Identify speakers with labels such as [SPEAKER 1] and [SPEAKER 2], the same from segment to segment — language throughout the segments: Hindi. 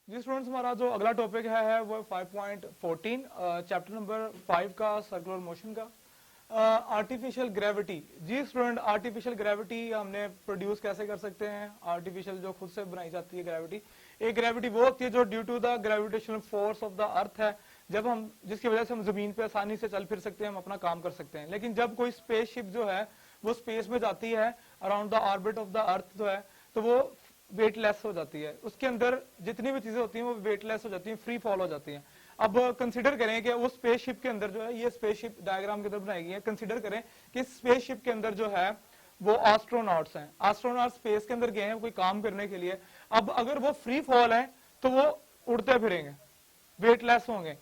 [SPEAKER 1] जी स्टूडेंट्स, हमारा जो अगला टॉपिक है वो 5.14 चैप्टर नंबर 5 का सर्कुलर मोशन का आर्टिफिशियल ग्रेविटी। जी स्टूडेंट, आर्टिफिशियल ग्रेविटी हमने प्रोड्यूस कैसे कर सकते हैं? आर्टिफिशियल जो खुद से बनाई जाती है ग्रेविटी, एक ग्रेविटी वो होती है जो due to the gravitational force of the earth है, जब हम जिसकी वजह से हम जमीन पे आसानी से चल फिर सकते हैं, हम अपना काम कर सकते हैं। लेकिन जब कोई स्पेसशिप जो है वो स्पेस में जाती है around the orbit of the अर्थ जो है, तो वो वेटलेस हो जाती है। उसके अंदर जितनी भी चीजें होती हैं वो वेटलेस हो जाती हैं, फ्री फॉल हो जाती हैं। अब कंसीडर करें कि उस स्पेसशिप के अंदर जो है, ये स्पेसशिप डायग्राम के अंदर बनाई गई है, कंसीडर करें कि स्पेसशिप के अंदर जो है वो एस्ट्रोनॉट्स हैं। एस्ट्रोनॉट स्पेस के अंदर गए हैं कोई काम करने के लिए। अब अगर वो फ्री फॉल है तो वो उड़ते फिरेंगे, वेटलेस होंगे,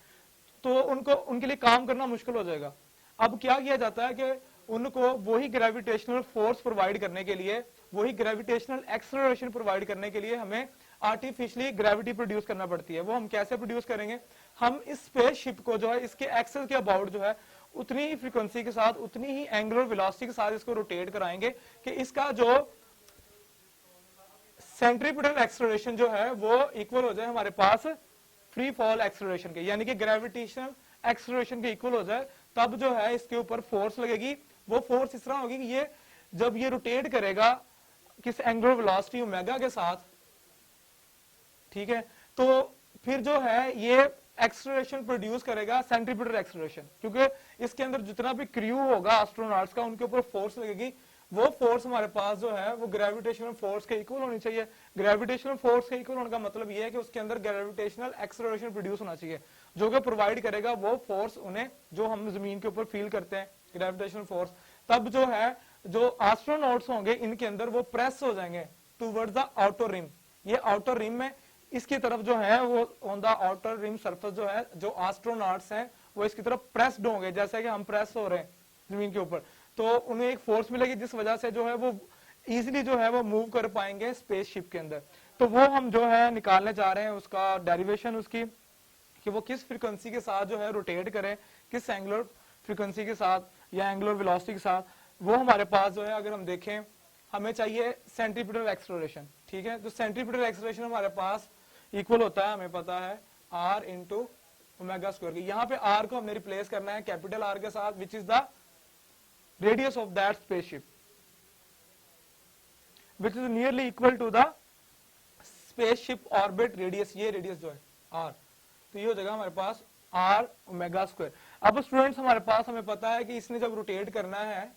[SPEAKER 1] तो उनको उनके लिए काम करना मुश्किल हो जाएगा। अब क्या किया जाता है कि उनको वही ग्रेविटेशनल फोर्स प्रोवाइड करने के लिए, वही ग्रेविटेशनल एक्सेलरेशन प्रोवाइड करने के लिए हमें आर्टिफिशियली ग्रेविटी प्रोड्यूस करना पड़ती है। वो हम कैसे प्रोड्यूस करेंगे? हम इस स्पेसशिप को जो है इसके एक्सेस के अबाउट जो है उतनी ही फ्रीक्वेंसी के साथ, उतनी ही एंगुलर वेलोसिटी के साथ इसको रोटेट कराएंगे कि इसका जो सेंट्रीपिटल एक्सेलरेशन जो है वो इक्वल हो जाए हमारे पास फ्री फॉल एक्सेलरेशन के, यानी कि ग्रेविटेशनल एक्सेलरेशन के इक्वल हो जाए। तब जो है इसके ऊपर फोर्स लगेगी। वो फोर्स इस तरह होगी कि ये जब ये रोटेट करेगा किस एंगुलर वेलोसिटी ओमेगा के साथ, ठीक है, तो फिर जो है ये एक्सेलरेशन प्रोड्यूस करेगा, सेंट्रीपिटल एक्सेलरेशन, क्योंकि इसके अंदर जितना भी क्रू होगा एस्ट्रोनॉट्स का, उनके ऊपर फोर्स लगेगी। वो फोर्स हमारे पास जो है वो ग्रेविटेशनल फोर्स के इक्वल होनी चाहिए। ग्रेविटेशनल फोर्स के इक्वल होने का मतलब ये है कि उसके अंदर ग्रेविटेशनल एक्सेलरेशन प्रोड्यूस होना चाहिए, जो कि प्रोवाइड करेगा वो फोर्स उन्हें जो हम जमीन के ऊपर फील करते हैं, ग्रेविटेशनल फोर्स। तब जो है जो एस्ट्रोनॉट्स होंगे इनके अंदर वो प्रेस हो जाएंगे टूवर्ड्स द आउटर रिम। ये आउटर रिम में इसकी तरफ जो है वो on the outer rim surface जो है, जो एस्ट्रोनॉट्स हैं वो इसकी तरफ प्रेस्ड होंगे, जैसे कि हम प्रेस हो रहे हैं जमीन के ऊपर। तो उन्हें एक फोर्स मिलेगी जिस वजह से जो है वो इजीली जो है वो मूव कर पाएंगे स्पेसशिप के अंदर। तो वो हम जो है निकालने जा रहे हैं उसका डेरिवेशन उसकी, कि वो किस फ्रीक्वेंसी के साथ जो है रोटेट करें, किस एंगुलर फ्रीक्वेंसी के साथ या एंगुलर वेलोसिटी के साथ। वो हमारे पास जो है अगर हम देखें, हमें चाहिए सेंट्रीपिटल एक्सेलरेशन, ठीक है। तो सेंट्रीपिटल एक्सेलरेशन हमारे पास इक्वल होता है, हमें पता है, आर इंटू ओमेगा स्क्वायर की। यहाँ पे आर को हमने रिप्लेस करना है कैपिटल आर के साथ, which is the radius of that spaceship, which is nearly equal to the spaceship orbit radius. ये रेडियस जो है आर, तो ये हो जाएगा हमारे पास आर ओमेगा स्क्वायर। अब स्टूडेंट्स हमारे पास हमें पता है कि इसने जब रोटेट करना है,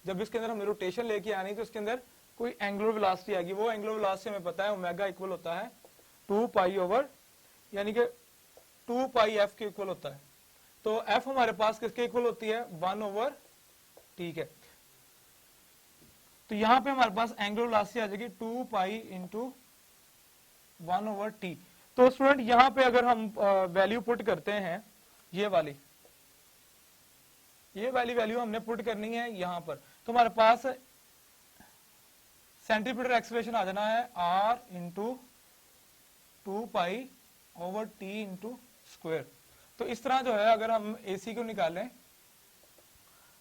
[SPEAKER 1] जब इसके अंदर हमने रोटेशन लेके आनी, तो इसके अंदर कोई एंगुलर वेलोसिटी आएगी। वो एंगुलर वेलोसिटी हमें पता है ओमेगा इक्वल होता है 2 पाई ओवर, यानी कि 2 पाई एफ के इक्वल होता है। तो एफ हमारे पास किसके इक्वल होती है? 1 ओवर, ठीक है। तो यहां पे हमारे पास एंगुलर वेलोसिटी आ जाएगी 2 पाई इंटू 1 ओवर टी। तो स्टूडेंट यहां पे अगर हम वैल्यू पुट करते हैं, ये वाली वैल्यू हमने पुट करनी है यहां पर, तो हमारे पास सेंट्रीपिटल एक्सेलरेशन आ जाना है R into 2 pi over T into square. तो इस तरह जो है अगर हम एसी को निकालें,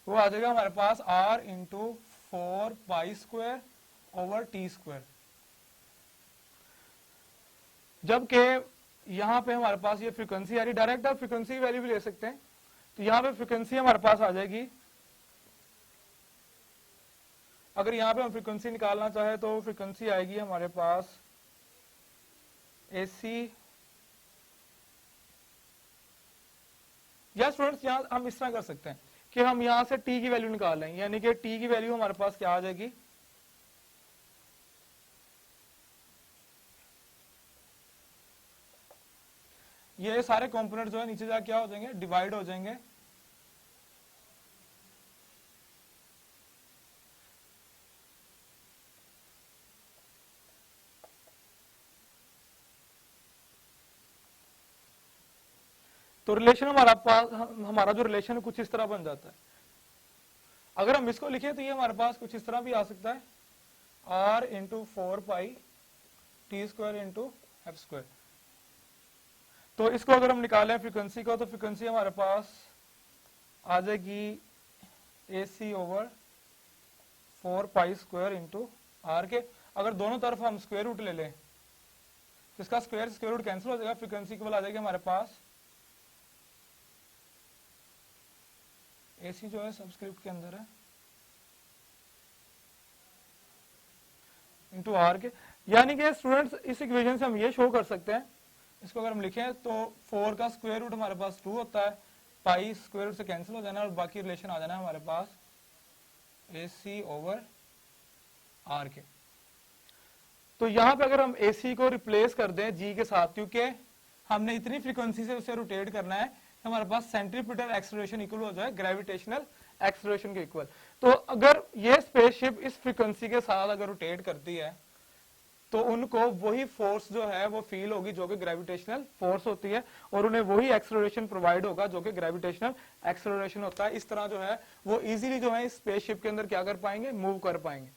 [SPEAKER 1] वो आ जाएगा हमारे पास R into 4 pi square over T square. जबकि यहां पे हमारे पास ये फ्रीक्वेंसी आ रही, डायरेक्ट आप फ्रीक्वेंसी वैल्यू भी ले सकते हैं। तो यहां पे फ्रीक्वेंसी हमारे पास आ जाएगी, अगर यहां पे हम फ्रीक्वेंसी निकालना चाहे तो फ्रीक्वेंसी आएगी हमारे पास एसी, या स्टूडेंट्स यहां हम इस तरह कर सकते हैं कि हम यहां से टी की वैल्यू निकाल लें, यानी कि टी की वैल्यू हमारे पास क्या आ जाएगी? ये सारे कंपोनेंट जो है नीचे जाके क्या हो जाएंगे? डिवाइड हो जाएंगे। तो रिलेशन हमारा जो रिलेशन है कुछ इस तरह बन जाता है। अगर हम इसको लिखें तो ये हमारे पास कुछ इस तरह भी आ सकता है, R into 4 pi T square into F square. तो इसको अगर हम निकालें फ्रीक्वेंसी को, तो फ्रीक्वेंसी हमारे पास आ जाएगी AC over 4 pi square into R के। अगर दोनों तरफ हम स्क्वायर रूट ले लें तो इसका स्क्वायर रूट कैंसिल हो जाएगा, फ्रीक्वेंसी इक्वल आ जाएगी हमारे पास AC जो है सबस्क्रिप्ट के अंदर है इंटू आर के, यानी कि स्टूडेंट्स इस इक्वेशन से हम ये शो कर सकते हैं, इसको अगर हम लिखें तो 4 का स्क्वायर रूट हमारे पास 2 होता है, पाई स्क्वायर रूट से कैंसिल हो जाना और बाकी रिलेशन आ जाना है हमारे पास AC ओवर आर के। तो यहां पे अगर हम AC को रिप्लेस कर दें G के साथ, क्योंकि हमने इतनी फ्रीक्वेंसी से उसे रोटेट करना है, हमारे पास सेंट्रीपिटल एक्सेलरेशन इक्वल हो जाए ग्रेविटेशनल एक्सेलरेशन के इक्वल। तो अगर ये स्पेसशिप इस फ्रीक्वेंसी के साथ अगर रोटेट करती है तो उनको वही फोर्स जो है वो फील होगी जो कि ग्रेविटेशनल फोर्स होती है, और उन्हें वही एक्सेलरेशन प्रोवाइड होगा जो कि ग्रेविटेशनल एक्सेलरेशन होता है। इस तरह जो है वो इजीली जो है इस स्पेसशिप के अंदर क्या कर पाएंगे, मूव कर पाएंगे।